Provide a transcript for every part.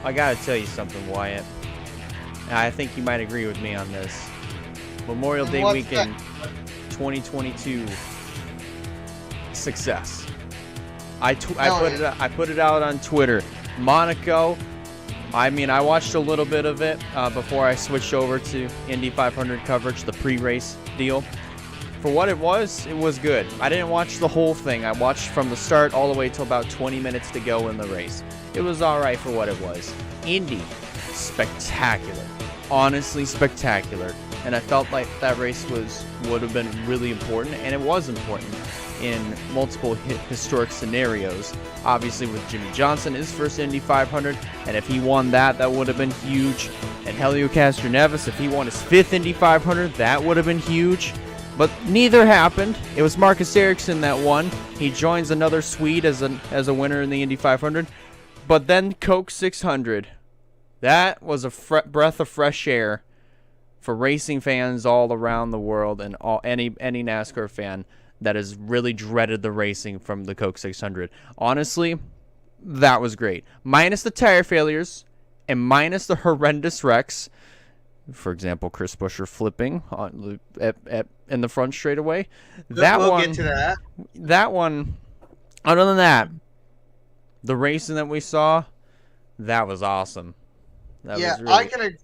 I gotta tell you something, Wyatt. I think you might agree with me on this. Memorial Day weekend 2022 success. I put it out on Twitter. Monaco, I mean, I watched a little bit of it before I switched over to Indy 500 coverage, the pre-race deal. For what it was good. I didn't watch the whole thing. I watched from the start all the way till about 20 minutes to go in the race. It was all right for what it was. Indy, spectacular. Honestly spectacular. And I felt like that race would have been really important, and it was important in multiple historic scenarios. Obviously with Jimmy Johnson, his first Indy 500, and if he won that would have been huge. And Helio Castroneves, if he won his 5th Indy 500, that would have been huge. But neither happened. It was Marcus Ericsson that won. He joins another Swede as a winner in the Indy 500. But then Coke 600. That was a breath of fresh air for racing fans all around the world, and any NASCAR fan that has really dreaded the racing from the Coke 600. Honestly, that was great. Minus the tire failures and minus the horrendous wrecks. For example, Chris Buescher flipping in the front straightaway. We'll get to that. That one, other than that, the racing that we saw, that was awesome. Was really...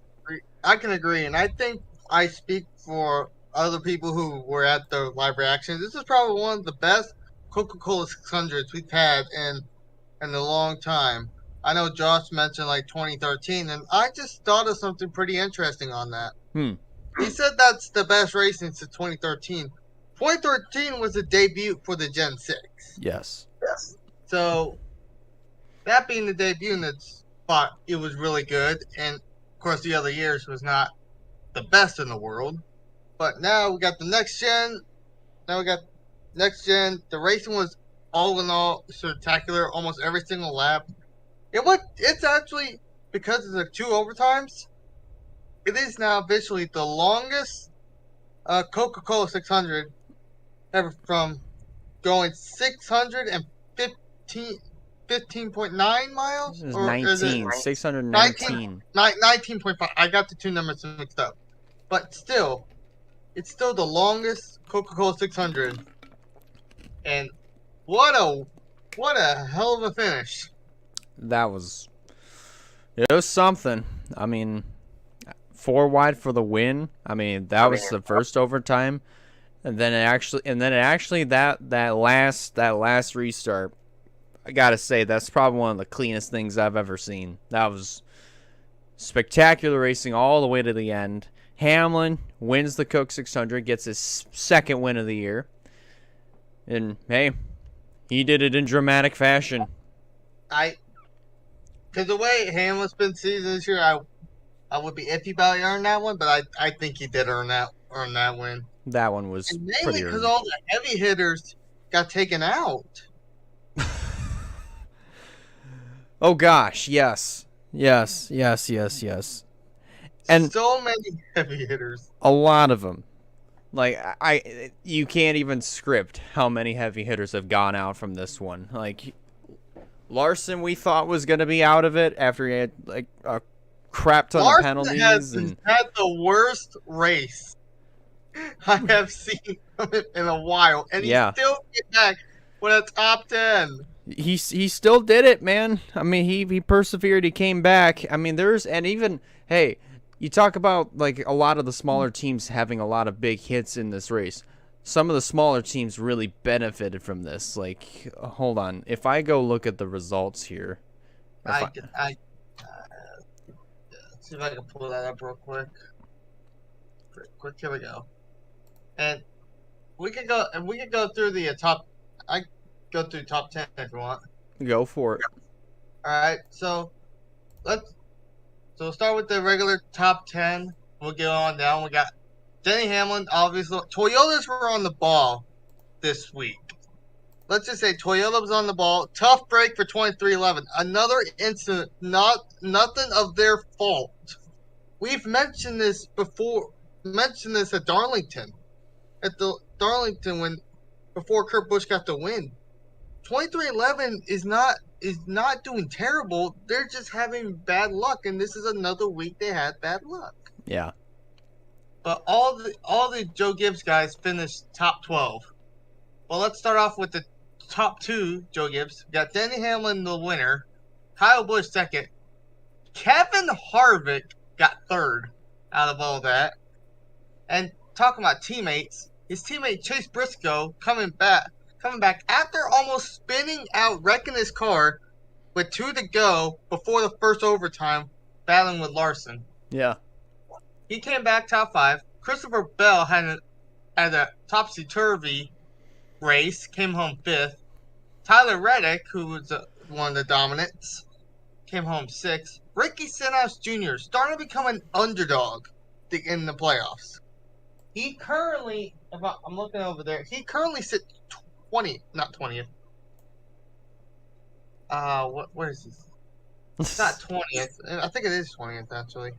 I can agree, and I think I speak for other people who were at the live reaction. This is probably one of the best Coca-Cola 600s we've had in a long time. I know Josh mentioned like 2013, and I just thought of something pretty interesting on that. He said that's the best racing since 2013. 2013 was the debut for the Gen 6. Yes. So, that being the debut in that spot, it was really good. And, of course, the other years was not the best in the world. But now we got the next gen. The racing was all in all spectacular, almost every single lap. It's actually, because of the 2 overtimes, it is now officially the longest Coca-Cola 600 ever, from going 615.9 miles? It was or 19, 619. 19.5. I got the 2 numbers mixed up. But still, it's still the longest Coca-Cola 600. And what a hell of a finish. It was something. I mean, 4 wide for the win. I mean, that was the first overtime, and then that last restart. I gotta say, that's probably one of the cleanest things I've ever seen. That was spectacular racing all the way to the end. Hamlin wins the Coke 600, gets his 2nd win of the year, and hey, he did it in dramatic fashion. Because the way Hamlin's been seasoned this year, I would be iffy about earning that one, but I think he did earn that win. That one was mainly because all the heavy hitters got taken out. Oh gosh, yes. And so many heavy hitters. A lot of them. Like, you can't even script how many heavy hitters have gone out from this one. Like, Larson, we thought was going to be out of it after he had like a crap ton of penalties. Larson had the worst race I have seen in a while, and he still get back with a top 10. He still did it, man. I mean, he persevered. He came back. I mean, hey, you talk about like a lot of the smaller teams having a lot of big hits in this race. Some of the smaller teams really benefited from this. Like, hold on. If I go look at the results here. Let's see if I can pull that up real quick. Here we go. And we could go through the top. I go through top 10 if you want. Go for it. All right. So we'll start with the regular top 10. We'll get on down. We got Denny Hamlin, obviously. Toyotas were on the ball this week. Let's just say Toyota was on the ball. Tough break for 23-11. Another incident, nothing of their fault. We've mentioned this before. Mentioned this at Darlington. Before Kurt Busch got the win. 23-11 is not is not doing terrible. They're just having bad luck, and this is another week they had bad luck. Yeah. But all the Joe Gibbs guys finished top 12. Well, let's start off with the top 2 Joe Gibbs. We got Denny Hamlin, the winner. Kyle Busch, second. Kevin Harvick got third out of all that. And talking about teammates, his teammate Chase Briscoe coming back after almost spinning out, wrecking his car with 2 to go before the first overtime, battling with Larson. Yeah. He came back top 5. Christopher Bell had a topsy-turvy race, came home 5th. Tyler Reddick, who was one of the dominants, came home 6th. Ricky Stenhouse Jr. starting to become an underdog in the playoffs. He currently, if I'm looking over there, he currently sits 20th, not 20th. Where is this? It's not 20th. I think it is 20th, actually.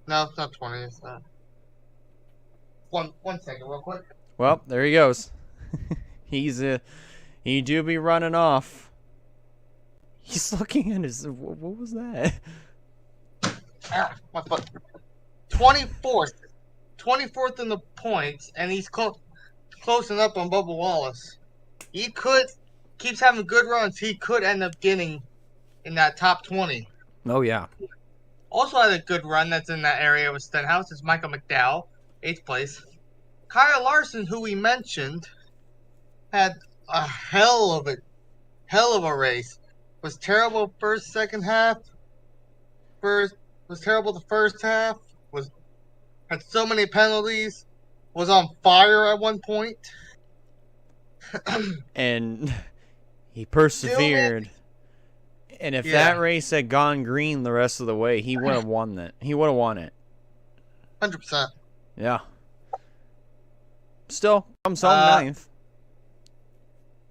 No, it's not 20th. One second, real quick. Well, there he goes. He do be running off. He's looking at his. What was that? Ow, my foot. 24th. 24th in the points, and he's closing up on Bubba Wallace. Keeps having good runs. He could end up getting in that top 20. Oh, yeah. Also had a good run that's in that area with Stenhouse is Michael McDowell, 8th place. Kyle Larson, who we mentioned, had a hell of a race. Was terrible second half. Was terrible the first half. Had so many penalties. Was on fire at one point. And he persevered. And if that race had gone green the rest of the way, he would have won that. He would have won it. 100%. Yeah. Still, comes home ninth.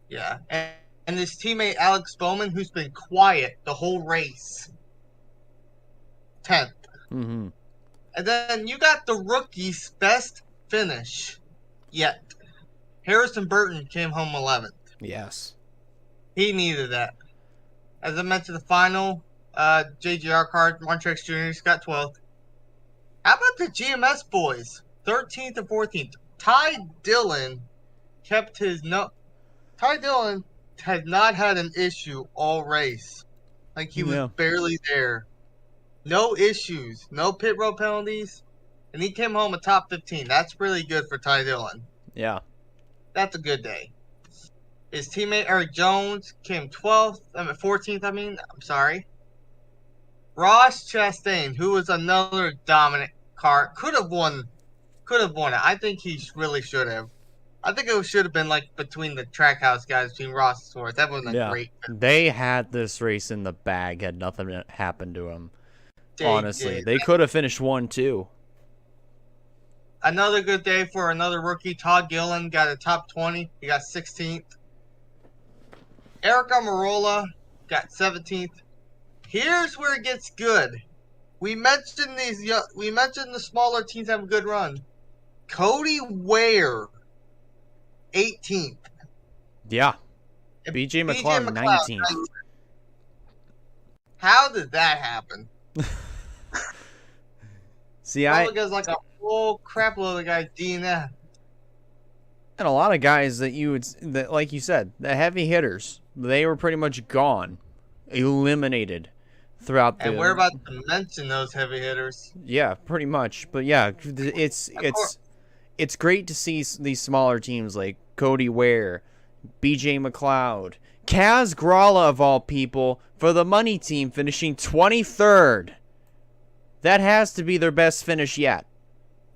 Yeah. And his teammate Alex Bowman, who's been quiet the whole race, 10th. Mm-hmm. And then you got the rookie's best finish yet. Harrison Burton came home 11th. Yes. He needed that. As I mentioned, the final, JGR card, Montrex Jr. got 12th. How about the GMS boys? 13th and 14th. Ty Dillon kept his Ty Dillon had not had an issue all race. Like, he was barely there. No issues. No pit road penalties. And he came home a top 15. That's really good for Ty Dillon. Yeah. That's a good day. His teammate Eric Jones came 14th, I'm sorry. Ross Chastain, who was another dominant car, could have won it. I think he really should have. I think it should have been like between the Trackhouse guys, between Ross and Swartz. That wasn't a great. They had this race in the bag had nothing happened to him. Honestly, did. They could have finished 1-2. Another good day for another rookie. Todd Gillen got a top 20. He got 16th. Eric Almirola got 17th. Here's where it gets good. We mentioned the smaller teams have a good run. Cody Ware, 18th. Yeah. BJ McLeod, 19th. How did that happen? See, because like a whole crap load of guys DNF. And a lot of guys that like you said, the heavy hitters, they were pretty much gone, eliminated throughout the. And we're about to mention those heavy hitters. Yeah, pretty much. But yeah, it's great to see these smaller teams like Cody Ware, BJ McLeod, Kaz Gralla of all people for the money team finishing 23rd. That has to be their best finish yet.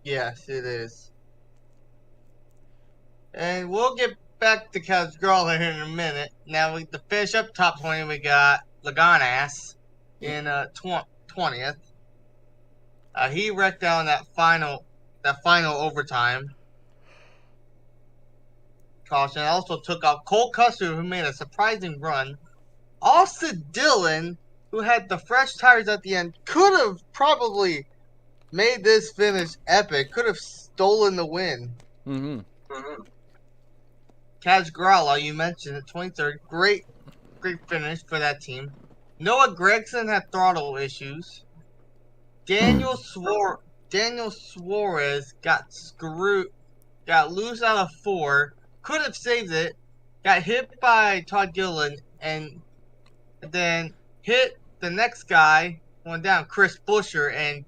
Yes, it is. And we'll get back to Kaz Gralla here in a minute. Now, to finish up top 20, we got Laganas in 20th. He wrecked out in that final overtime caution. Also took out Cole Custer, who made a surprising run. Austin Dillon, who had the fresh tires at the end, could have probably made this finish epic. Could have stolen the win. Mm-hmm. Kaz Gralla, you mentioned it, 23rd. Great great finish for that team. Noah Gregson had throttle issues. Daniel Suarez got loose out of 4, could have saved it, got hit by Todd Gilliland, and then hit the next guy, went down, Chris Buescher, and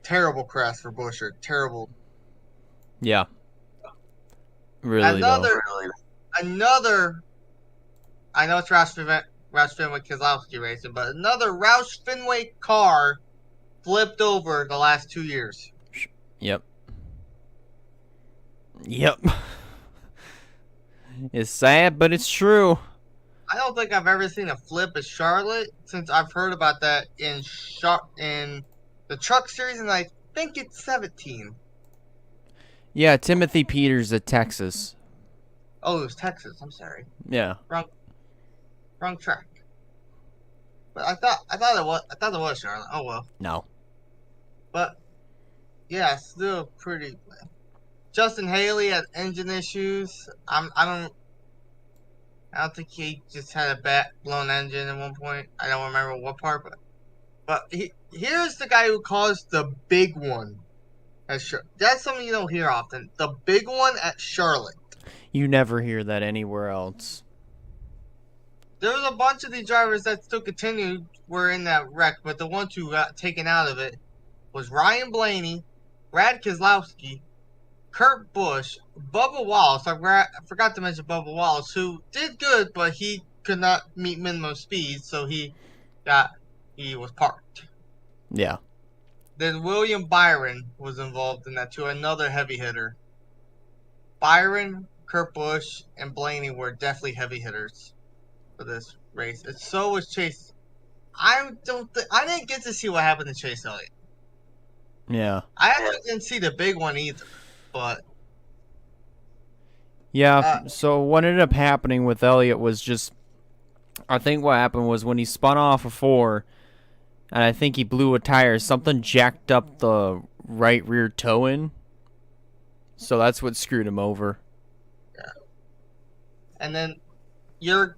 terrible crash for Buescher. Terrible. Yeah. Really, another, I know it's Roush Fenwick Keselowski racing, but another Roush Fenwick car flipped over the last 2 years. Yep. It's sad, but it's true. I don't think I've ever seen a flip at Charlotte since I've heard about that in the Truck Series, and I think it's 17. Yeah, Timothy Peters at Texas. Oh, it was Texas. I'm sorry. Yeah. Wrong track. But I thought it was Charlotte. Oh well. No. But yeah, still pretty. Justin Haley had engine issues. I don't think he just had a blown engine at one point. I don't remember what part, but here's the guy who caused the big one. That's something you don't hear often. The big one at Charlotte. You never hear that anywhere else. There was a bunch of these drivers that still were in that wreck, but the ones who got taken out of it was Ryan Blaney, Brad Keselowski, Kurt Busch, Bubba Wallace. I forgot to mention Bubba Wallace, who did good, but he could not meet minimum speed, so he was parked. Yeah. Then William Byron was involved in that too, another heavy hitter. Byron, Kurt Busch, and Blaney were definitely heavy hitters for this race. And so was Chase. I didn't get to see what happened to Chase Elliott. Yeah. I actually didn't see the big one either, but yeah. So what ended up happening with Elliott was just, I think what happened was when he spun off a 4, and I think he blew a tire, something jacked up the right rear toe in. So that's what screwed him over. Yeah. And then your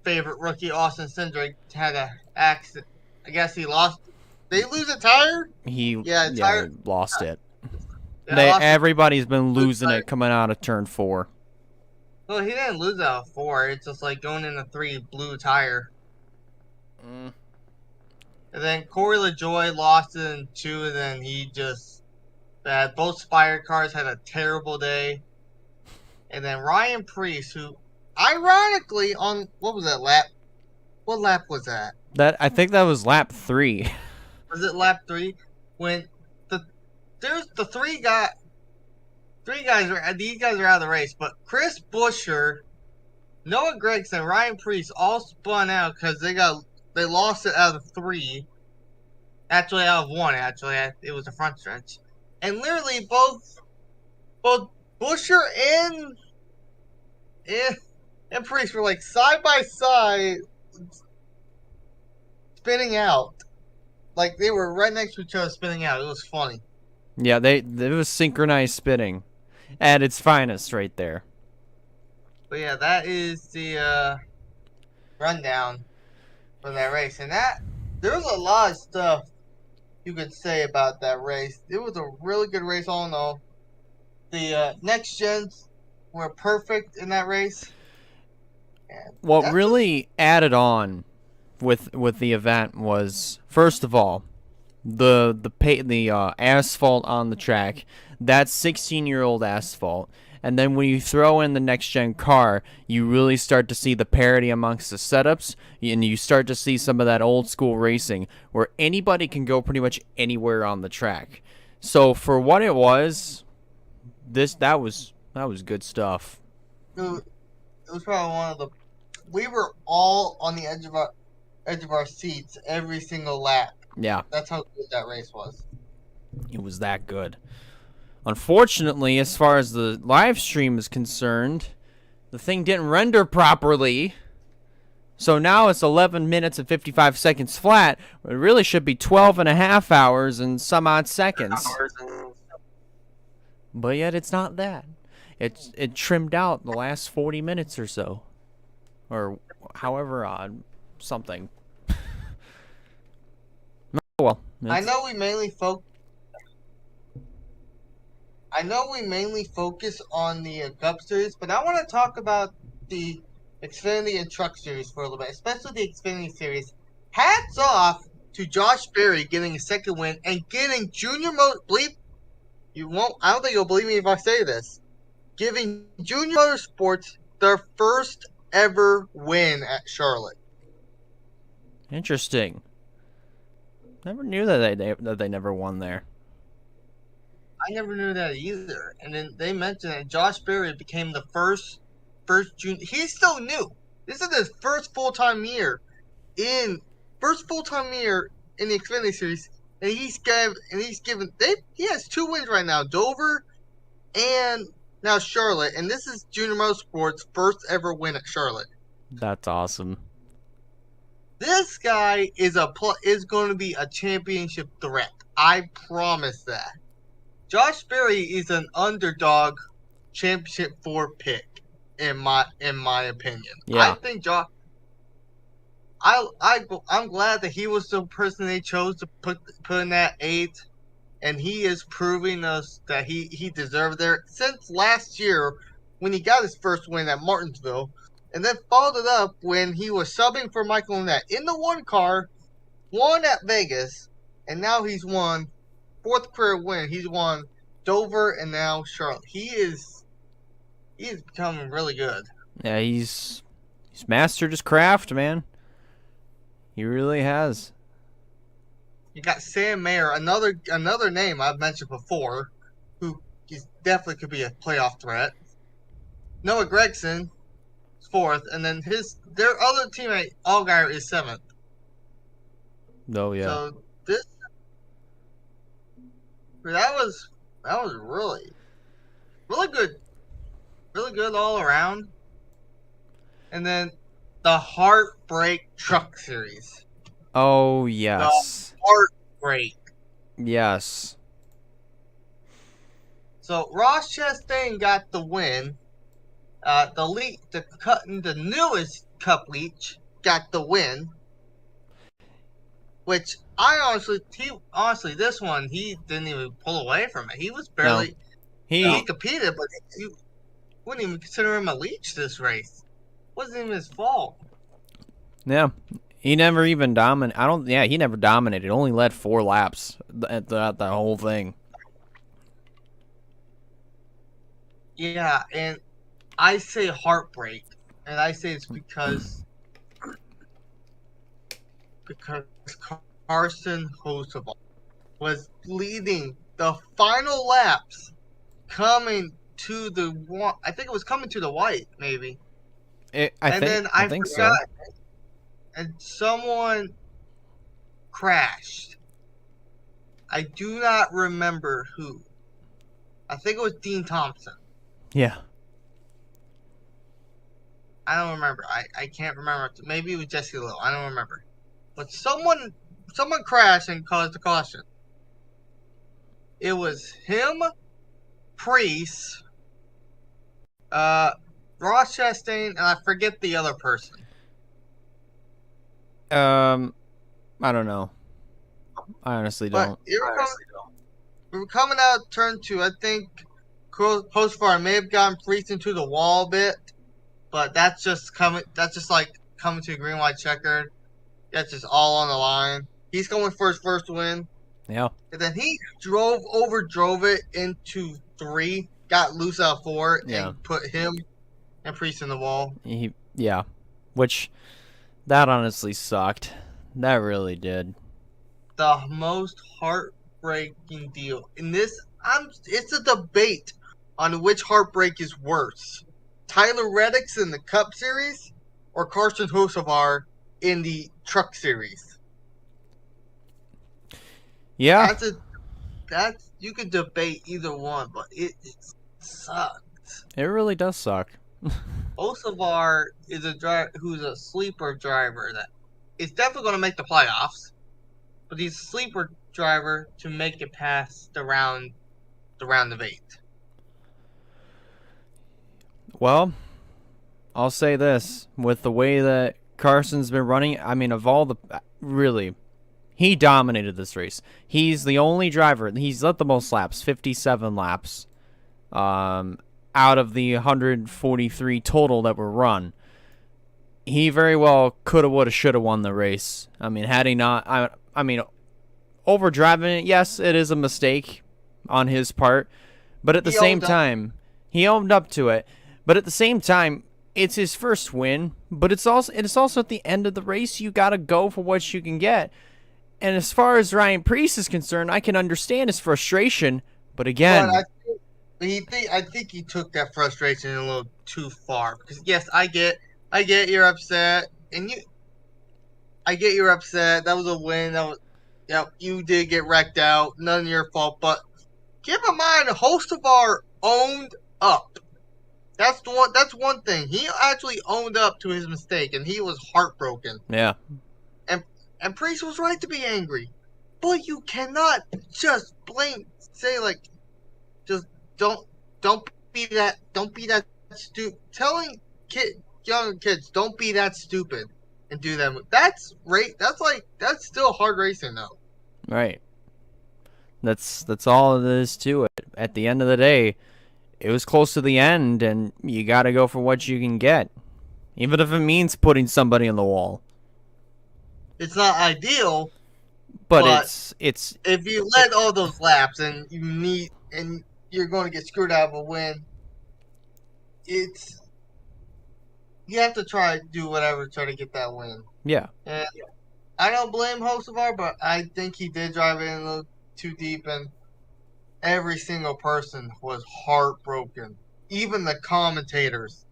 favorite rookie, Austin Cindric, had an accident. I guess he lost. Did he lose a tire? He lost it. Yeah, everybody's been losing it coming out of turn 4. Well, he didn't lose out of 4. It's just like going into 3, blew a tire. And then Corey LaJoie lost it in 2, and then he just had both Spire cars had a terrible day. And then Ryan Preece, who ironically on what was that lap? What lap was that? I think that was lap 3. Was it lap 3? When there's the three guys these guys are out of the race, but Chris Buescher, Noah Gregson, Ryan Preece all spun out because they lost it out of 3. Actually, out of 1. Actually, it was a front stretch, and literally both Buescher and Preece were like side by side, spinning out. Like they were right next to each other, spinning out. It was funny. Yeah, it was synchronized spinning at its finest right there. But yeah, that is the rundown for that race. And there was a lot of stuff you could say about that race. It was a really good race all in all. The next gens were perfect in that race. And what really added on with the event was, first of all, the asphalt on the track. That's 16-year-old asphalt. And then when you throw in the next-gen car, you really start to see the parity amongst the setups, and you start to see some of that old-school racing where anybody can go pretty much anywhere on the track. So for what it was, that was good stuff. It was probably one of the. We were all on the edge of our seats every single lap. Yeah. That's how good that race was. It was that good. Unfortunately, as far as the live stream is concerned, the thing didn't render properly. So now it's 11 minutes and 55 seconds flat. It really should be 12 and a half hours and some odd seconds. But yet it's not that. It trimmed out the last 40 minutes or so. Or however odd, something. Oh, well, I know we mainly focus on the Cup Series, but I want to talk about the Xfinity and Truck Series for a little bit, especially the Xfinity Series. Hats off to Josh Berry getting a second win and getting I don't think you'll believe me if I say this. Giving Junior Motorsports their first ever win at Charlotte. Interesting. Never knew that they never won there. I never knew that either. And then they mentioned that Josh Berry became the first junior. He's still new. This is his first full time year in the Xfinity Series, and he has 2 wins right now, Dover and now Charlotte, and this is Junior Motorsports' first ever win at Charlotte. That's awesome. This guy is going to be a championship threat. I promise that. Josh Berry is an underdog championship 4 pick in my opinion. Yeah. I think I'm glad that he was the person they chose to put in that 8, and he is proving us that he deserved there since last year when he got his first win at Martinsville, and then followed it up when he was subbing for Michael Annett in the 1 car, won at Vegas, and now he's won 4th career win. He's won Dover and now Charlotte. He is becoming really good. Yeah, he's mastered his craft, man. He really has. You got Sam Mayer, another name I've mentioned before, who definitely could be a playoff threat. Noah Gregson is 4th, and then their other teammate Allgaier is 7th. Oh yeah. So that was really good all around. And then the Heartbreak Truck Series. Oh yes. The Heartbreak. Yes. So Ross Chastain got the win. The newest Cup Leech got the win. Which honestly, this one he didn't even pull away from it. He was barely. No. He competed, but you wouldn't even consider him a leech this race. It wasn't even his fault. Yeah. He never even dominated. He never dominated. Only led 4 laps at the whole thing. Yeah, and I say heartbreak, and I say it's because Carson Hocevar was leading the final laps, coming to the white, maybe. I think forgot, so. and someone crashed. I do not remember who. I think it was Dean Thompson. Yeah. I don't remember. I can't remember. Maybe it was Jesse Little. I don't remember. But someone crashed and caused a caution. It was him, Priest, Ross Chastain, and I forget the other person. I don't know. I honestly don't. We were coming out turn 2. I think Hocevar may have gotten Priest into the wall a bit, but that's just like coming to a green white checkered. That's just all on the line. He's going for his first win. Yeah. And then he overdrove it into 3, got loose out 4, and put him and Priest in the wall. Which that honestly sucked. That really did. The most heartbreaking deal in this. It's a debate on which heartbreak is worse: Tyler Reddick's in the Cup Series or Carson Hocevar in the Truck Series. Yeah. You could debate either one, but it sucks. It really does suck. Hocevar is a driver who's a sleeper driver that is definitely going to make the playoffs, but he's a sleeper driver to make it past the round of 8. Well, I'll say this. With the way that Carson's been running, I mean, of all the... Really, he dominated this race. He's the only driver. He's led the most laps, 57 laps, out of the 143 total that were run. He very well could have, would have, should have won the race. I mean, had he not... I mean, overdriving it, yes, it is a mistake on his part. But at the same time, he owned up to it. But at the same time, it's his first win. But it's also at the end of the race. You got to go for what you can get. And as far as Ryan Preece is concerned, I can understand his frustration. But again... I think he took that frustration a little too far. Because yes, I get you're upset, I get you're upset. That was a win. You did get wrecked out. None of your fault. But keep in mind, Hocevar owned up. That's one thing. He actually owned up to his mistake, and he was heartbroken. Yeah. And Priest was right to be angry, but you cannot just just don't be that stupid. Telling young kids don't be that stupid and do them. That's still hard racing though. Right. That's all it is to it. At the end of the day, it was close to the end, and you got to go for what you can get, even if it means putting somebody on the wall. It's not ideal, but it's if you led all those laps and you're going to get screwed out of a win, you have to do whatever to try to get that win. Yeah. And I don't blame Hocevar, but I think he did drive in a little too deep, and every single person was heartbroken. Even the commentators,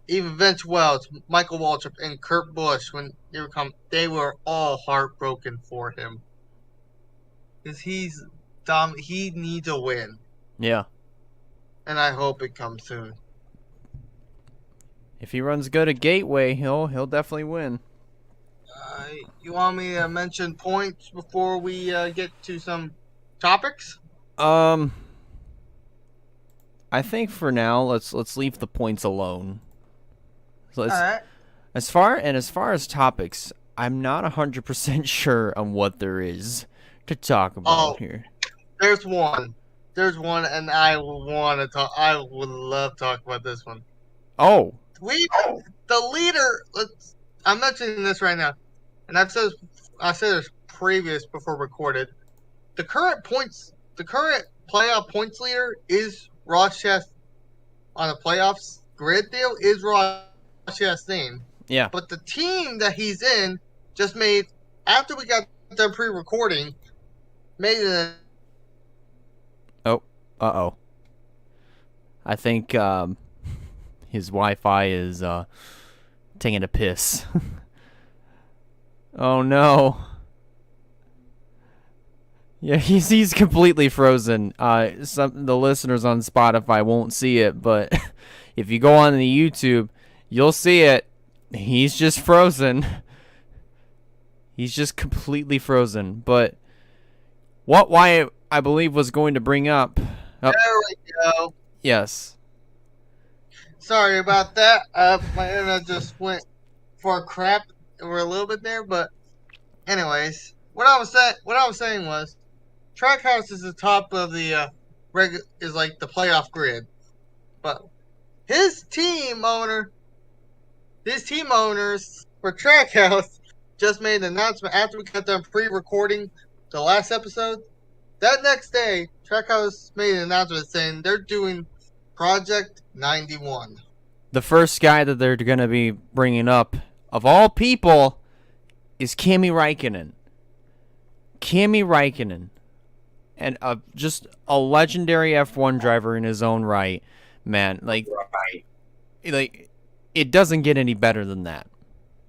even Vince Welch, Michael Waltrip, and Kurt Busch, when they were all heartbroken for him. Because he needs a win. Yeah. And I hope it comes soon. If he runs good at Gateway, he'll definitely win. You want me to mention points before we get to some topics? I think for now let's leave the points alone. So all right. As far as topics, I'm not 100% sure on what there is to talk about here. There's one, and I would love to talk about this one. Oh. The leader. I'm mentioning this right now, and I said this previous before recorded. The current playoff points leader is Ross Chastain on the playoffs grid deal is Ross Chastain. Yeah. But the team that he's in just made, after we got done pre-recording, made it. Uh-oh. I think his Wi-Fi is taking a piss. Oh no. Yeah, he's completely frozen. The listeners on Spotify won't see it, but if you go on the YouTube, you'll see it. He's just frozen. He's just completely frozen. But why I believe was going to bring up. Oh, there we go. Yes. Sorry about that. My internet just went for a crap for a little bit there, but anyways, what I was saying was, Trackhouse is the top of the is like the playoff grid, but his team owners for Trackhouse just made an announcement after we got done pre-recording the last episode. That next day, Trackhouse made an announcement saying they're doing Project 91. The first guy that they're going to be bringing up, of all people, is Kimi Räikkönen. Kimi Räikkönen. And just a legendary F1 driver in his own right. Man, like, it doesn't get any better than that.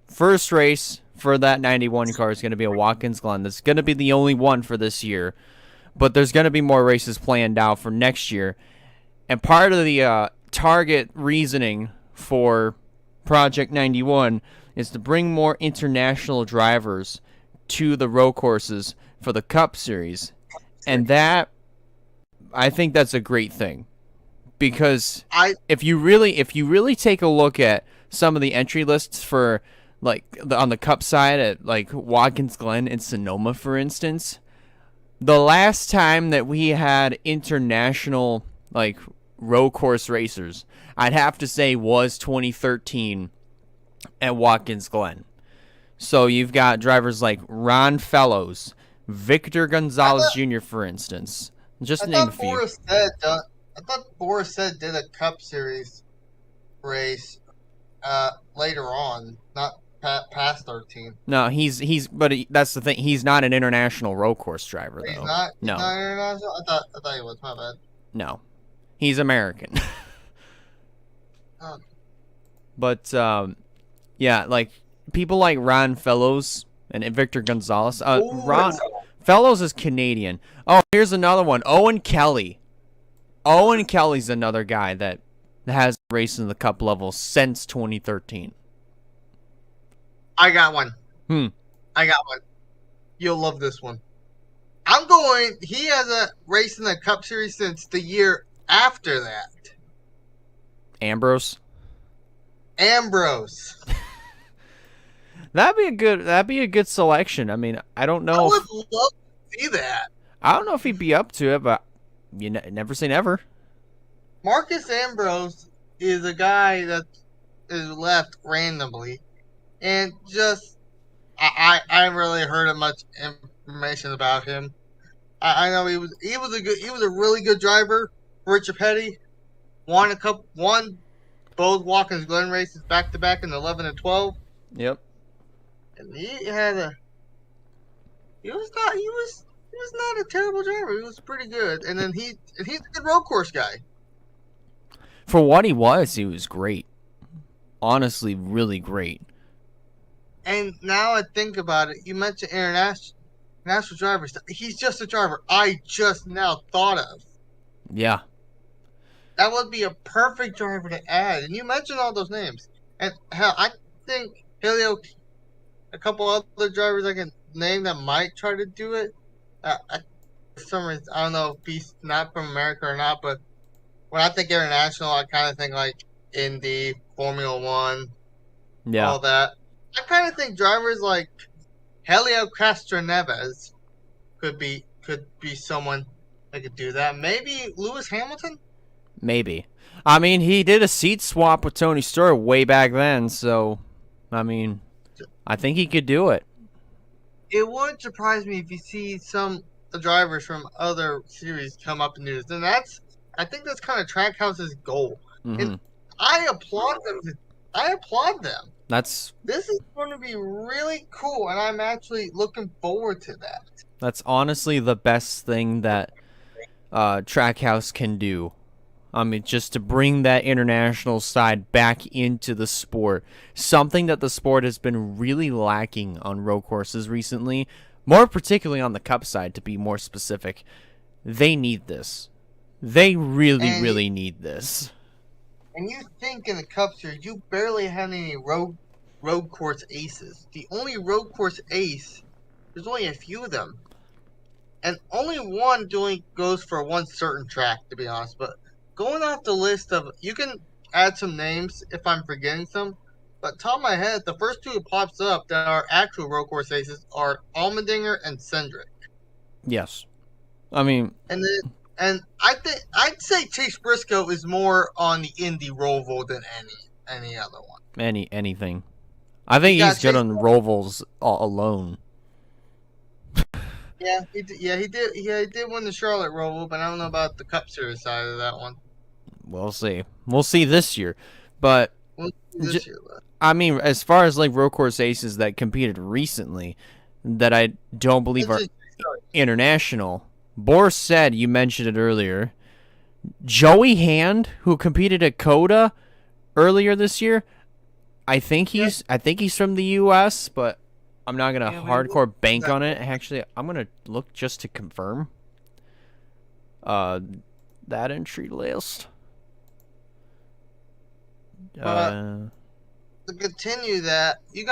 First race for that 91 car is going to be a Watkins Glen. That's going to be the only one for this year. But there's going to be more races planned out for next year. And part of the target reasoning for Project 91 is to bring more international drivers to the road courses for the Cup Series. And that, I think that's a great thing. because if you really take a look at some of the entry lists for like on the Cup side at like Watkins Glen and Sonoma, for instance, the last time that we had international like road course racers, I'd have to say was 2013 at Watkins Glen. So you've got drivers like Ron Fellows, Victor Gonzalez Jr., for instance. Just name a few. I thought Boris said did a Cup Series race later on, not past 13. No, that's the thing. He's not an international road course driver, though. He's not. No. He's not international. I thought he was. My bad. No, he's American. Oh. But yeah, like people like Ron Fellows and Victor Gonzalez. Ron Fellows is Canadian. Oh, here's another one. Owen Kelly. Owen Kelly's another guy that has raced in the Cup level since 2013. I got one. I got one. You'll love this one. He has a race in the Cup Series since the year after that. Ambrose. That'd be a good selection. I mean, I don't know. I would love to see that. I don't know if he'd be up to it, but you never say never. Marcus Ambrose is a guy that is left randomly, and just I haven't really heard much information about him. I know he was a really good driver. Richard Petty won both Watkins Glen races back to back in 11 and 12. Yep. And he was not a terrible driver. He was pretty good. And then he's a good road course guy. For what he was great. Honestly, really great. And now I think about it, you mentioned international drivers. He's just a driver I just now thought of. Yeah. That would be a perfect driver to add. And you mentioned all those names. And hell, I think Helio, a couple other drivers I can name that might try to do it. For some reason, I don't know if he's not from America or not, but when I think international, I kind of think like Indy, Formula One, all that. I kind of think drivers like Helio Castroneves could be someone that could do that. Maybe Lewis Hamilton? Maybe. I mean, he did a seat swap with Tony Stewart way back then, so, I mean, I think he could do it. It wouldn't surprise me if you see some drivers from other series come up and do this. And I think that's kind of Trackhouse's goal. Mm-hmm. And I applaud them. This is going to be really cool, and I'm actually looking forward to that. That's honestly the best thing that Trackhouse can do. I mean, just to bring that international side back into the sport. Something that the sport has been really lacking on road courses recently. More particularly on the Cup side, to be more specific. They need this. They really need this. And you think in the Cup Series, you barely had any road course aces. The only road course ace, there's only a few of them. And only one goes for one certain track, to be honest. But going off the list of, you can add some names if I'm forgetting some. But top of my head, the first two that pops up that are actual road course aces are Allmendinger and Cindric. Yes. I mean... And I'd say Chase Briscoe is more on the Indy Roval than any other one. Anything. I think he's good on Rovals alone. Yeah, he did. Yeah, he did win the Charlotte Roval, but I don't know about the Cup Series side of that one. We'll see. We'll see this year, but I mean, as far as like road course aces that competed recently, that I don't believe are international. Boris said, you mentioned it earlier, Joey Hand, who competed at COTA earlier this year. I think he's from the U.S., but I'm not gonna hardcore bank on it. Actually, I'm gonna look just to confirm. That entry list. To continue that, you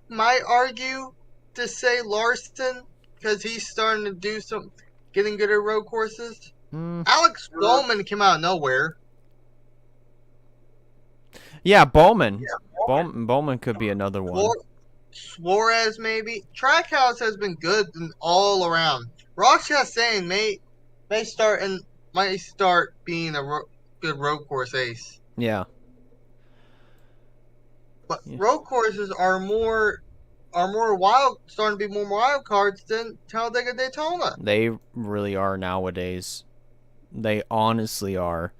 might argue to say Larson because he's starting to do getting good at road courses. Alex Bowman came out of nowhere. Yeah, Bowman. Bowman could be another one. Suarez, maybe. Trackhouse has been good all around. Ross Chastain might start being a good road course ace. Yeah. But road courses are starting to be more wild cards than Talladega Daytona. They really are nowadays. They honestly are.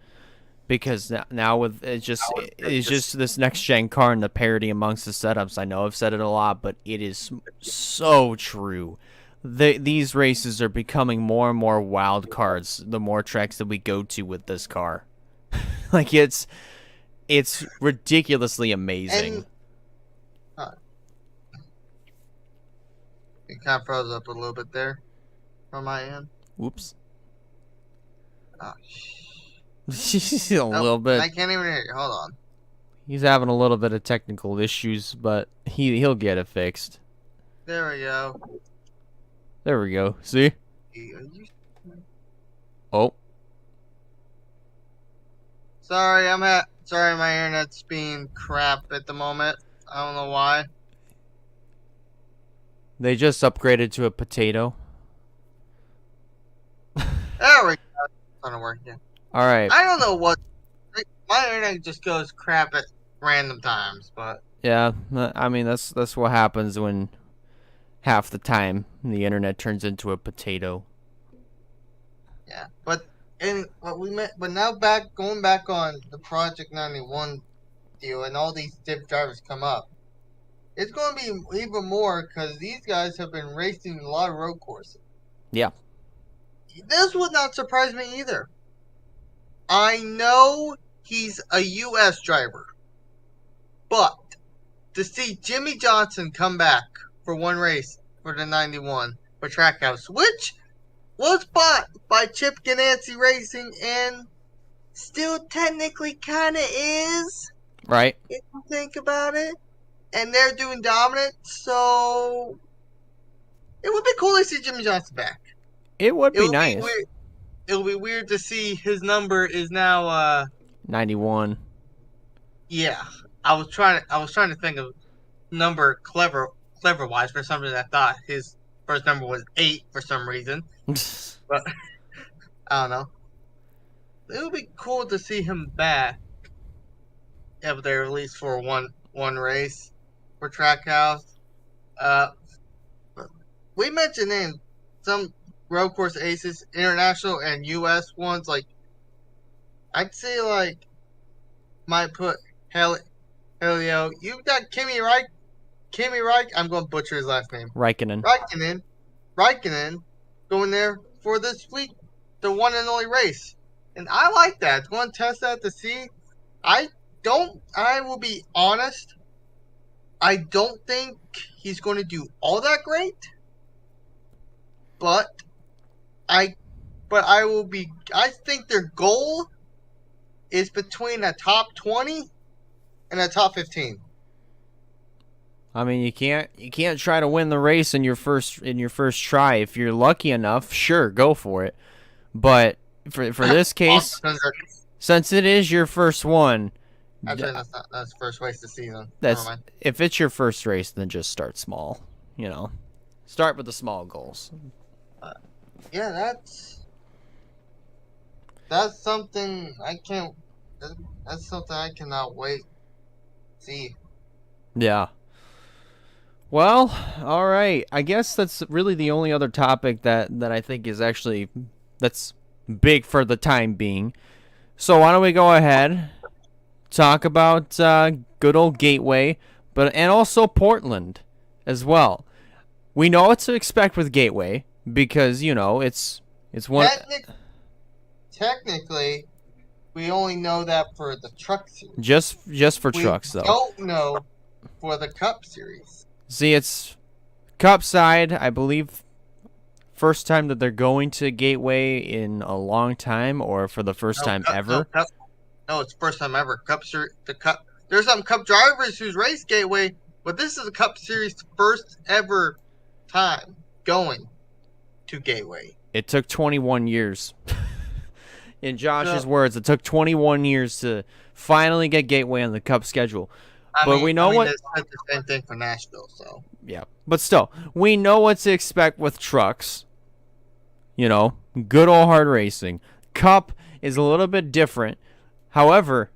Because now with it's just this next gen car and the parity amongst the setups. I know I've said it a lot, but it is so true. These races are becoming more and more wild cards the more tracks that we go to with this car. Like it's ridiculously amazing. It kind of froze up a little bit there from my end. Whoops. Oh, a little bit. I can't even hear you. Hold on. He's having a little bit of technical issues, but he'll get it fixed. There we go. There we go. See? Oh. Sorry, my internet's being crap at the moment. I don't know why. They just upgraded to a potato. There we go. It's gonna work again. All right. I don't know what. My internet just goes crap at random times, but yeah, I mean that's what happens when half the time the internet turns into a potato. Yeah, but now going back on the Project 91 deal, and all these diff drivers come up. It's going to be even more because these guys have been racing a lot of road courses. Yeah. This would not surprise me either. I know he's a U.S. driver, but to see Jimmy Johnson come back for one race for the 91 for Trackhouse, which was bought by Chip Ganassi Racing and still technically kind of is. Right. If you think about it. And they're doing dominant, so it would be cool to see Jimmy Johnson back. It would be nice. It would be weird to see his number is now 91. Yeah, I was trying to think of number clever wise for something. I thought his first number was 8 for some reason, but I don't know. It would be cool to see him back if they're at least for one race for Trackhouse. We mentioned in some road course aces, international and U.S. ones. Like I'd say, might put Helio. You've got Kimi Reich. I'm going to butcher his last name. Raikkonen going there for this week, the one and only race, and I like that. I'm going to test that to see. I will be honest. I don't think he's going to do all that great, but I think their goal is between a top 20 and a top 15. I mean, you can't try to win the race in your first try. If you're lucky enough, sure, go for it. But for this case, since it is your first one. Actually, that's first race of the season. If it's your first race, then just start small. Start with the small goals. Yeah, that's something I can't. That's something I cannot wait to see. Yeah. Well, all right. I guess that's really the only other topic that I think is actually that's big for the time being. So why don't we go ahead? Talk about good old Gateway, and also Portland as well. We know what to expect with Gateway because it's one. Technically, we only know that for the truck series. Just for trucks though. We don't know for the Cup series. See, it's Cup side, I believe. First time that they're going to Gateway in a long time, or for the first time ever. No, it's first time ever. There's some Cup drivers who's raced Gateway, but this is the Cup Series first ever time going to Gateway. It took 21 years. In Josh's words, it took 21 years to finally get Gateway on the Cup schedule. But we know what. They said the same thing for Nashville, so. Yeah, but still, we know what to expect with trucks. You know, good old hard racing. Cup is a little bit different. However,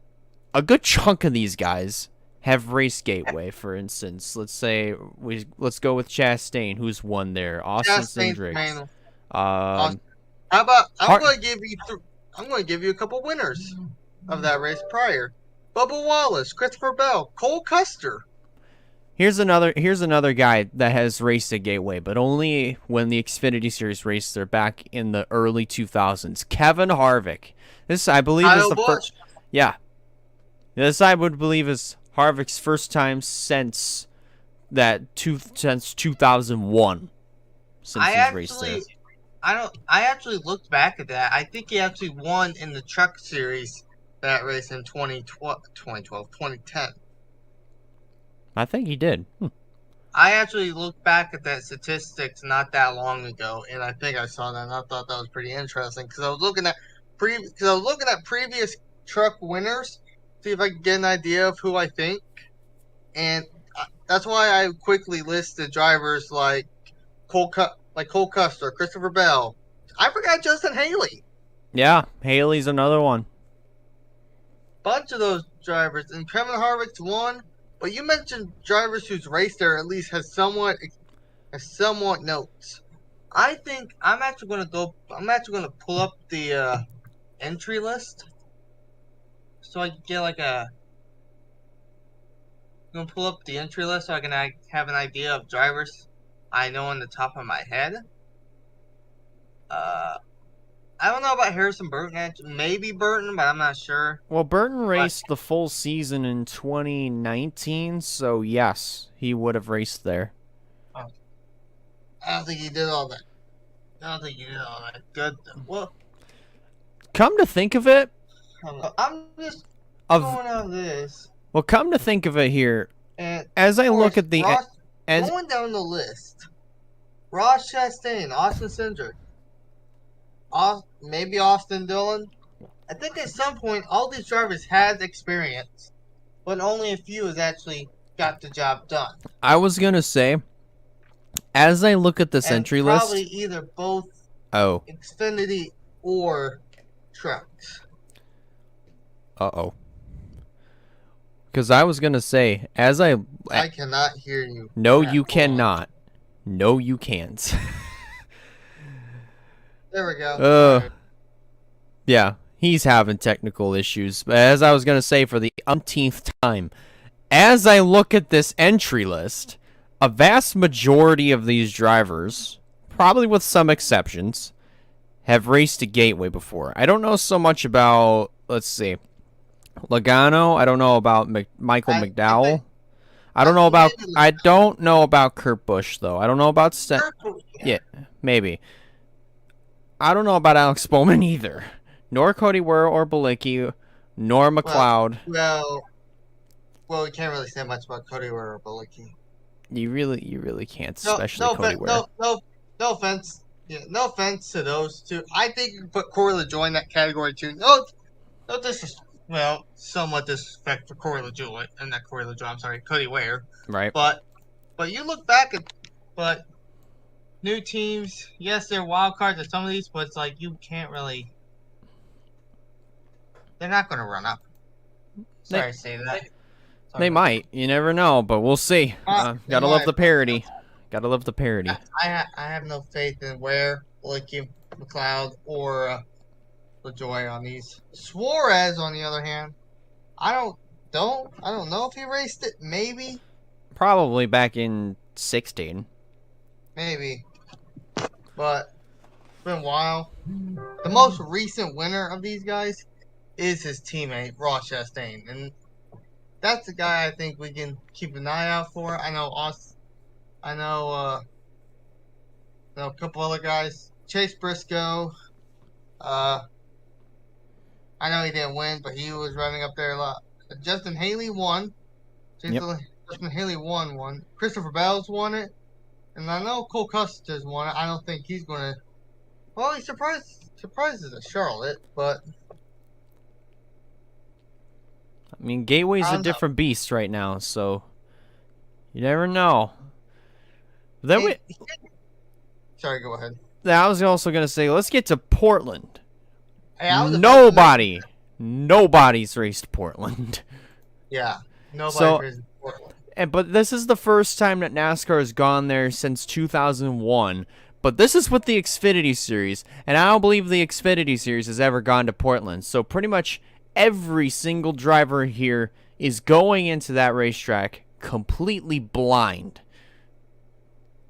a good chunk of these guys have raced Gateway. For instance, let's go with Chastain, who's won there. Austin Cindric. How about I'm going to give you a couple winners of that race prior. Bubba Wallace, Christopher Bell, Cole Custer. Here's another guy that has raced at Gateway, but only when the Xfinity Series raced there back in the early 2000s. Kevin Harvick. This, I believe, is the first. Yeah. This, I would believe, is Harvick's first time since 2001. Since he's raced there. I actually looked back at that. I think he actually won in the Truck Series that race in 2010. I think he did. I actually looked back at that statistics not that long ago, and I think I saw that, and I thought that was pretty interesting because I was looking at previous truck winners, see if I could get an idea of who I think, and that's why I quickly listed drivers like Cole Custer, Christopher Bell. I forgot Justin Haley. Yeah, Haley's another one. Bunch of those drivers, and Kevin Harvick's one. But you mentioned drivers whose race there at least has somewhat notes. I think I'm actually going to pull up the entry list, so I can get I'm going to pull up the entry list so I can have an idea of drivers I know on the top of my head. I don't know about Harrison Burton. Maybe Burton, but I'm not sure. Well, Burton raced the full season in 2019, so yes, he would have raced there. I don't think he did all that. Good. Well, come to think of it, I'm just going on this. Well, come to think of it here, as I look at the going down the list, Ross Chastain, Austin Cindric, maybe Austin Dillon. I think at some point all these drivers had experience, but only a few has actually got the job done. I was gonna say, as I look at this entry list, probably either both Xfinity or trucks. Because I was gonna say, I cannot hear you. No, you cannot. No, you can't. There we go. Yeah, he's having technical issues. But as I was going to say for the umpteenth time, as I look at this entry list, a vast majority of these drivers, probably with some exceptions, have raced a Gateway before. I don't know so much about, let's see, Logano. I don't know about Michael McDowell. I don't know about Kurt Busch, though. I don't know about yeah, maybe. I don't know about Alex Bowman either, nor Cody Ware or Bilicki, nor McLeod. Well, we can't really say much about Cody Ware or Bilicki. You really can't, especially Cody Ware. No offense. Yeah, no offense to those two. I think you can put Corey LaJoie in that category too. No disrespect. Well, somewhat disrespect for Corey LaJoie, and not Corey LaJoie. I'm sorry, Cody Ware. Right. But you look back at new teams, yes, they're wild cards at some of these, but it's like you can't really. They're not going to run up. Sorry to say that. They might. You never know, but we'll see. Gotta love the parody. Gotta love the parody. I have no faith in Ware, Bilicki, McLeod, or LaJoie on these. Suarez, on the other hand, I don't know if he raced it. Maybe. Probably back in 16. Maybe. But it's been a while. The most recent winner of these guys is his teammate, Ross Chastain. And that's the guy I think we can keep an eye out for. I know a couple other guys. Chase Briscoe. I know he didn't win, but he was running up there a lot. Justin Haley won. Justin Haley won one. Christopher Bell's won it. And I know Cole Custer's won it. I don't think he's going to Well, he surprises at Charlotte, but I mean, Gateway's I a don't know. different beast right now, so you never know. Then we. Sorry, go ahead. I was also gonna say, let's get to Portland. Hey, I was about to mention. Nobody's raced Portland. Yeah, nobody's So, raising Portland. but this is the first time that NASCAR has gone there since 2001. But this is with the Xfinity Series, and I don't believe the Xfinity Series has ever gone to Portland. So pretty much every single driver here is going into that racetrack completely blind.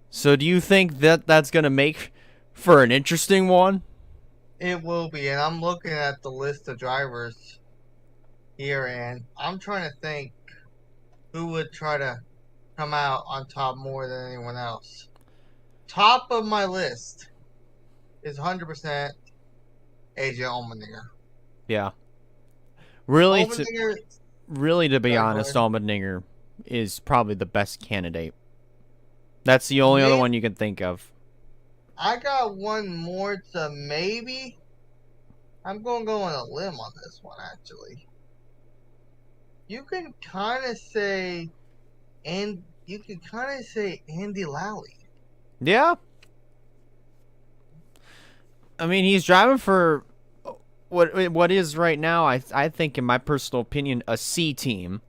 So do you think that that's going to make for an interesting one? It will be, and I'm looking at the list of drivers here, and I'm trying to think who would try to come out on top more than anyone else. Top of my list is 100% AJ Allmendinger. Yeah. Really, Allmendinger, to be sorry, go honest, ahead. Allmendinger is probably the best candidate. That's the only other Maybe, one you can think of. I got one more to maybe. I'm going to go on a limb on this one, actually. You can kind of say, and you can kind of say Andy Lally. Yeah. I mean, he's driving for what is right now, I think, in my personal opinion, a C team.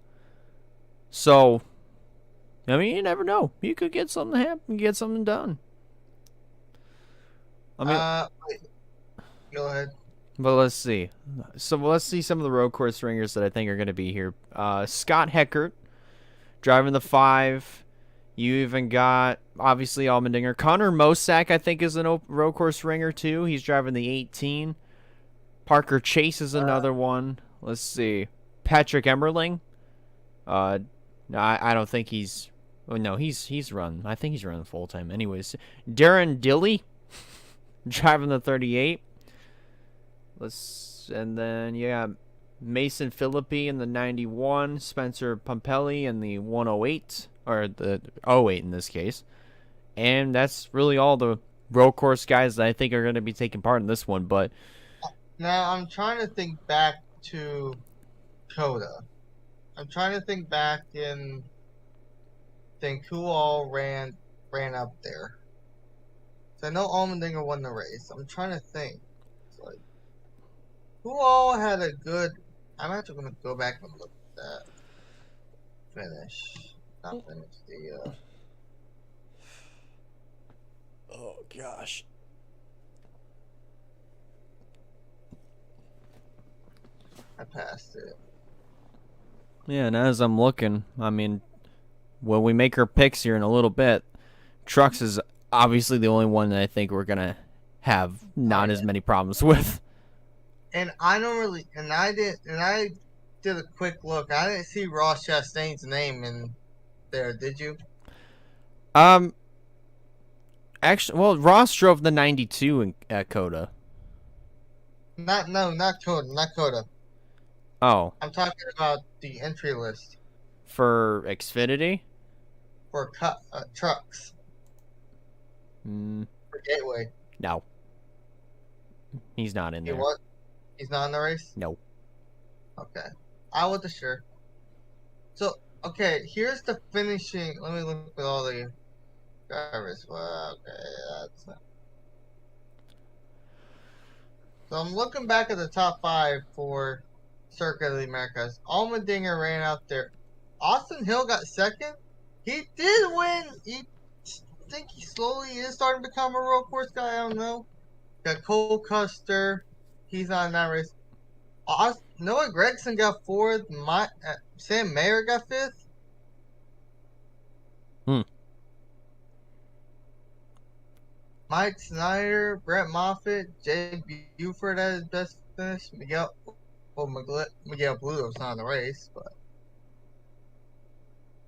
So, I mean, you never know. You could get something happen, get something done. I mean, Wait, go ahead. but let's see. So let's see some of the road course ringers that I think are going to be here. Scott Heckert driving the 5. You even got, obviously, Allmendinger. Connor Mosack, I think, is a road course ringer, too. He's driving the 18. Parker Chase is another one. Let's see. Patrick Emmerling. No, I don't think he's... Oh, no, he's run. I think he's running full-time. Anyways, Darren Dilly driving the 38. And then, yeah, Mason Philippi in the 91. Spencer Pumpelli in the 108. Or the 08 in this case. And that's really all the road course guys that I think are going to be taking part in this one. But Now I'm trying to think back to Coda. I'm trying to think back and think who all ran up there. So I know Allmendinger won the race. I'm trying to think. It's like who all had a good. I'm actually going to go back and look at that finish. Not finish the. oh gosh. I passed it. Yeah, and as I'm looking, I mean, when we make our picks here in a little bit, Trucks is obviously the only one that I think we're gonna have not as many problems with. And I don't really, and I did a quick look. I didn't see Ross Chastain's name in there. Did you? Actually, well, Ross drove the 92 at Coda. Not Coda, not Coda. Oh, I'm talking about the entry list for Xfinity? for trucks Mm, for Gateway. no, he's not in He there. what? He's not in the race. No. Okay, I wasn't sure. So okay, here's the finishing. Let me look at all the drivers. Well, okay, that's. So I'm looking back at the top 5 for Circuit of the Americas. Allmendinger ran out there. Austin Hill got second. He did win. I think he slowly is starting to become a road course guy. I don't know. Got Cole Custer. He's not in that race. Noah Gregson got 4th. Sam Mayer got 5th. Mike Snyder, Brett Moffitt, Jay Buford had his best finish. Miguel Blue was not in the race, but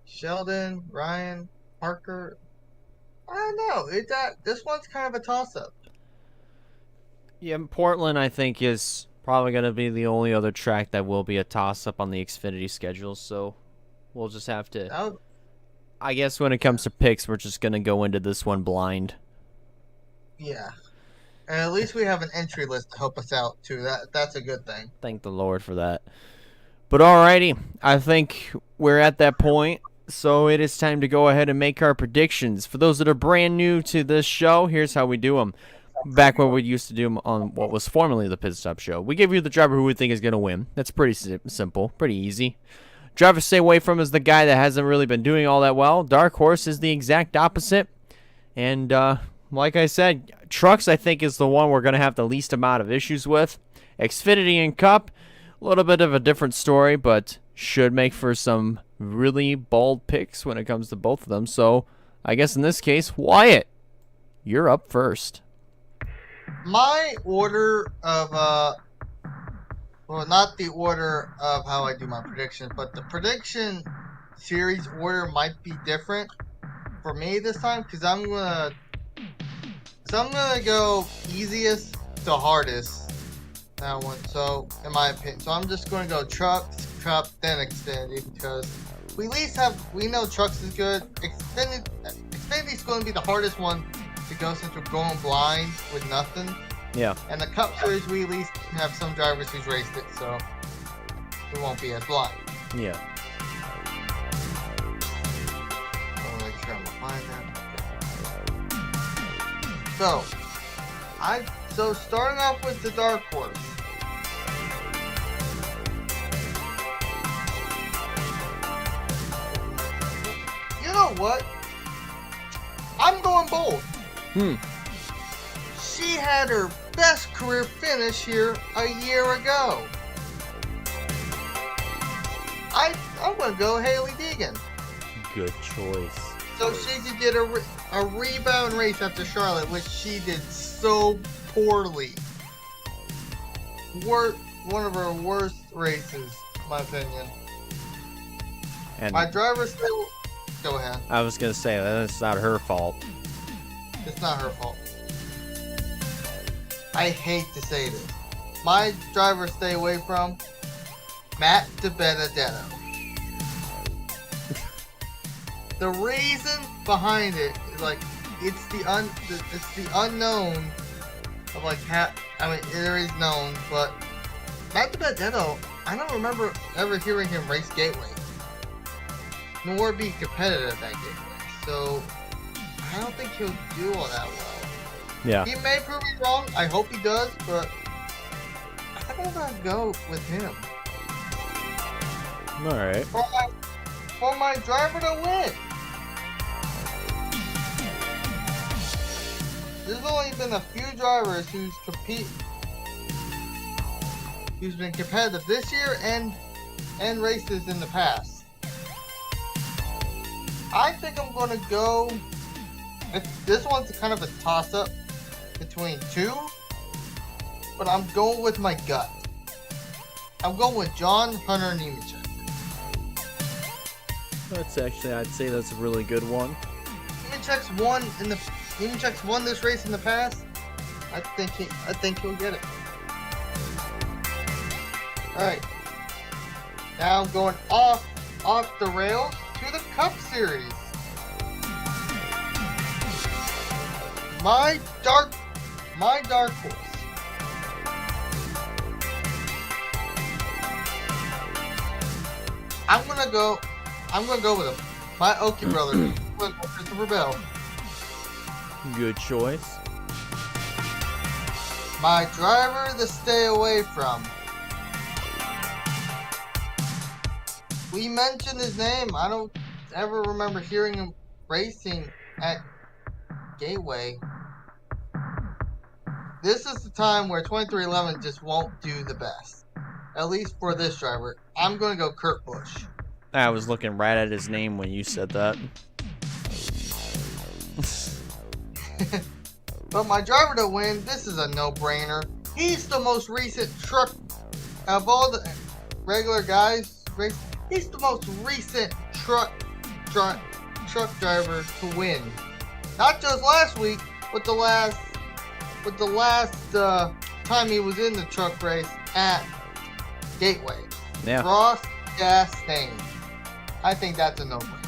Sheldon, Ryan, Parker. I don't know. This one's kind of a toss-up. Yeah, Portland, I think, is probably going to be the only other track that will be a toss-up on the Xfinity schedule, so we'll just have to... I guess when it comes to picks, we're just going to go into this one blind. Yeah. And at least we have an entry list to help us out too. That's a good thing. Thank the Lord for that. But alrighty, I think we're at that point. So it is time to go ahead and make our predictions. For those that are brand new to this show, here's how we do them. Back when we used to do them on what was formerly the Pit Stop Show. We give you the driver who we think is going to win. That's pretty simple, pretty easy. Driver to stay away from is the guy that hasn't really been doing all that well. Dark Horse is the exact opposite. And like I said, Trucks I think is the one we're going to have the least amount of issues with. Xfinity and Cup, a little bit of a different story, but should make for some really bold picks when it comes to both of them. So I guess in this case, Wyatt, you're up first. My order of well, not the order of how I do my predictions, but the prediction series order might be different for me this time because I'm gonna go easiest to hardest. That one. So in my opinion, so I'm just gonna go Trucks, Cup, then Xfinity because we know Trucks is good. Xfinity's going to be the hardest one to go since we're going blind with nothing. Yeah. And the Cup Series, we at least have some drivers who's raced it, so we won't be as blind. Yeah. I'll make sure I'm behind that. So starting off with the Dark Horse. You know what? I'm going bold. She had her best career finish here a year ago. I'm going to go Haley Deegan. Good choice. So she could get a rebound race after Charlotte, which she did so poorly. One of her worst races, in my opinion. And My driver still... Go ahead. I was going to say, that's not her fault. It's not her fault. I hate to say this. My driver stay away from Matt DiBenedetto. The reason behind it is like it's the unknown of like there is known, but Matt DiBenedetto, I don't remember ever hearing him race Gateway, nor be competitive at Gateway. So I don't think he'll do all that well. Yeah. He may prove me wrong. I hope he does, but I'm gonna go with him. All right. For my driver to win. There's only been a few drivers who's been competitive this year and races in the past. I think I'm gonna go. This one's kind of a toss-up between two, but I'm going with my gut. I'm going with John Hunter Nemechek. That's actually, I'd say that's a really good one. Nemechek's won this race in the past. I think he'll get it. All right. Now I'm going off the rails to the Cup Series. My dark horse. I'm gonna go with him. My Oki brother, Christopher Bell. Good choice. My driver to stay away from. We mentioned his name. I don't ever remember hearing him racing at Gateway. This is the time where 2311 just won't do the best. At least for this driver. I'm going to go Kurt Busch. I was looking right at his name when you said that. But my driver to win, this is a no-brainer. He's the most recent truck of all the regular guys. He's the most recent truck driver to win. Not just last week, but the last time he was in the truck race at Gateway. Yeah. Ross Chastain. I think that's a no-brainer.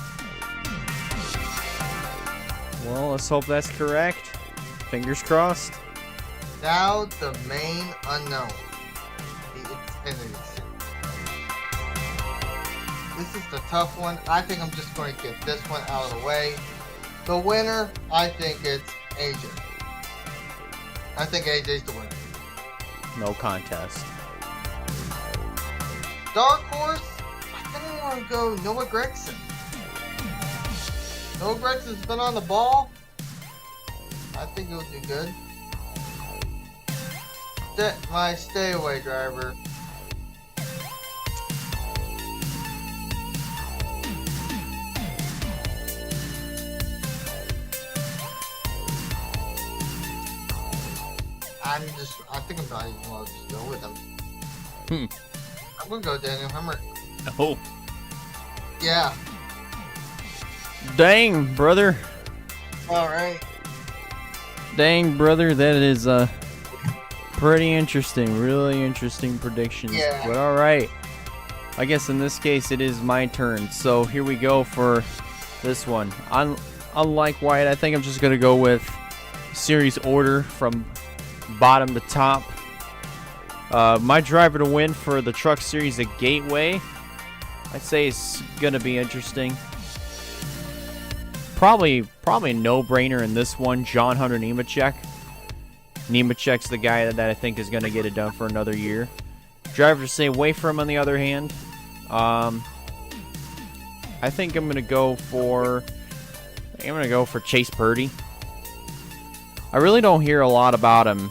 Well, let's hope that's correct. Fingers crossed. Now the main unknown, the Xfinity Series. This is the tough one. I think I'm just going to get this one out of the way. The winner, I think it's AJ. I think AJ's the winner. No contest. Dark horse, I think I want to go Noah Gragson. Noah Gregson's been on the ball. I think it would do good. My stay away driver. I think I'm probably going to just go with him. I'm going to go Daniel Hemrick. Oh. Yeah. Dang, brother. All right. Dang, brother. That is pretty interesting. Really interesting predictions. Yeah. But all right. I guess in this case, it is my turn. So here we go for this one. Unlike Wyatt, I think I'm just going to go with series order from bottom to top. My driver to win for the Truck Series at Gateway, I'd say it's gonna be interesting. Probably a no-brainer in this one. John Hunter Nemechek. Nemechek's the guy that I think is gonna get it done for another year. Driver to stay away from, on the other hand, I think I'm gonna go for Chase Purdy. I really don't hear a lot about him.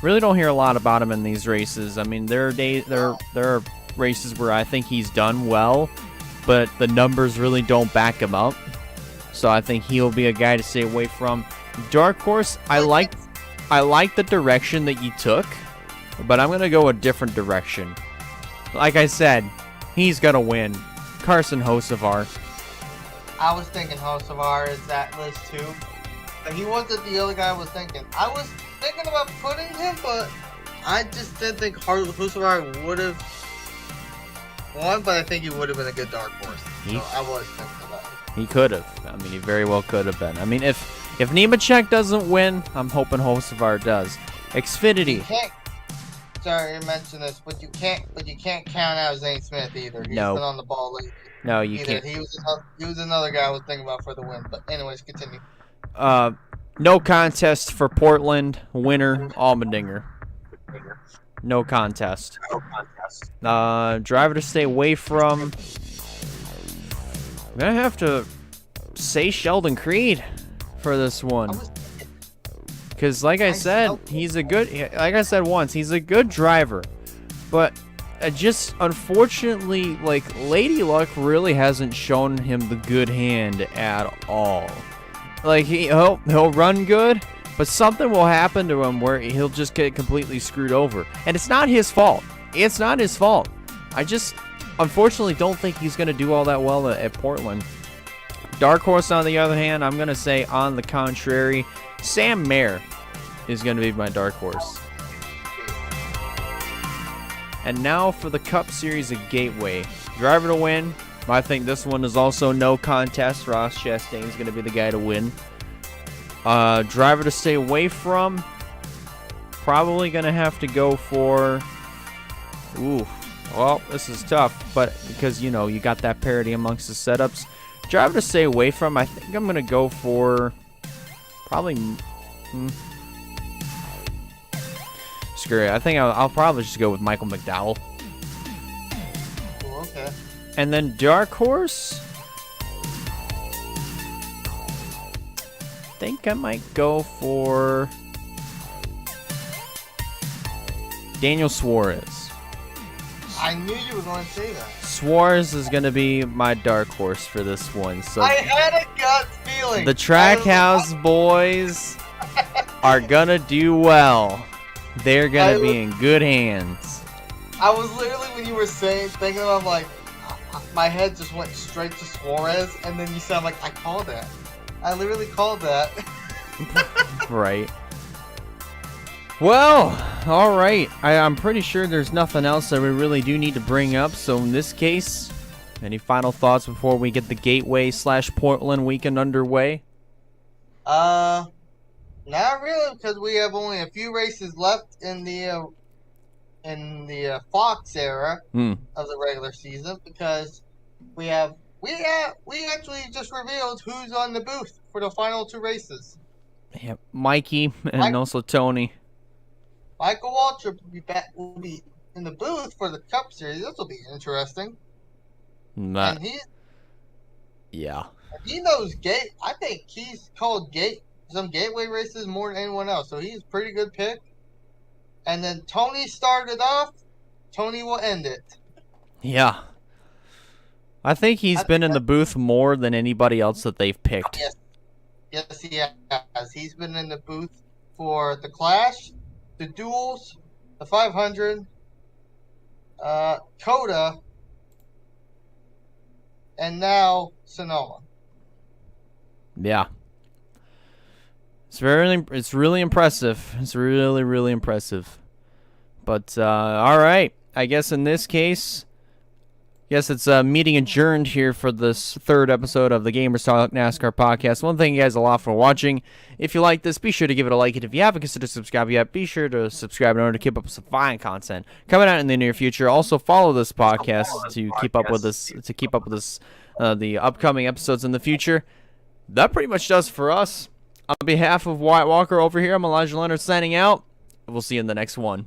In these races. I mean, there are races where I think he's done well, but the numbers really don't back him up. So I think he'll be a guy to stay away from. Dark horse, I like the direction that you took, but I'm gonna go a different direction. Like I said, he's gonna win. Carson Hocevar. I was thinking Hocevar is that list too. But he wasn't the other guy I was thinking. I was thinking about putting him, but I just didn't think Hocevar would have won, but I think he would have been a good dark horse. So I was thinking about it. He could have. I mean, he very well could have been. I mean, if Nemechek doesn't win, I'm hoping Hocevar does. Xfinity. Sorry to mention this, but you can't count out Zane Smith either. He's been on the ball lately. No, you can't. He was another guy I was thinking about for the win. But anyways, continue. No contest for Portland. Winner, Allmendinger. No contest. Driver to stay away from. I'm gonna have to say Sheldon Creed for this one. Because like I said, he's a good, like I said once, he's a good driver. But just unfortunately, like, Lady Luck really hasn't shown him the good hand at all. Like, he'll run good, but something will happen to him where he'll just get completely screwed over. And it's not his fault. It's not his fault. I just, unfortunately, don't think he's going to do all that well at Portland. Dark horse, on the other hand, I'm going to say, on the contrary, Sam Mayer is going to be my dark horse. And now for the Cup Series at Gateway. Driver to win. I think this one is also no contest. Ross Chastain is going to be the guy to win. Driver to stay away from. Probably going to have to go for... Ooh. Well, this is tough. But because, you know, you got that parity amongst the setups. Driver to stay away from. I think I'm going to go for... Probably... Screw it. I think I'll probably just go with Michael McDowell. Oh, okay. And then dark horse, I think I might go for Daniel Suarez. I knew you were going to say that. Suarez is going to be my dark horse for this one. So I had a gut feeling. The Trackhouse boys are going to do well. They're going to be in good hands. I was literally, when you were thinking about, I'm like, my head just went straight to Suarez, and then you sound like, I called that. I literally called that. Right. Well, all right. I'm pretty sure there's nothing else that we really do need to bring up. So in this case, any final thoughts before we get the Gateway / Portland weekend underway? Not Not really, because we have only a few races left in the Fox era of the regular season. Because we actually just revealed who's on the booth for the final 2 races. Yeah, Mikey and also Tony. Michael Waltrip will be in the booth for the Cup Series. This will be interesting. And he knows gate. I think he's called some gateway races more than anyone else. So he's a pretty good pick. And then Tony started off. Tony will end it. Yeah. I think he's been in the booth more than anybody else that they've picked. Yes, he has. He's been in the booth for the Clash, the Duels, the 500, Coda, and now Sonoma. Yeah. It's really impressive. It's really, really impressive. But, all right. I guess in this case, it's a meeting adjourned here for this 3rd episode of the Gamers Talk NASCAR podcast. I want to thank you guys a lot for watching. If you like this, be sure to give it a like. And if you haven't considered subscribing yet, be sure to subscribe in order to keep up with some fine content coming out in the near future. Also, follow this podcast to keep up with this. The upcoming episodes in the future. That pretty much does for us. On behalf of Wyatt Walker over here, I'm Elijah Leonard signing out. We'll see you in the next one.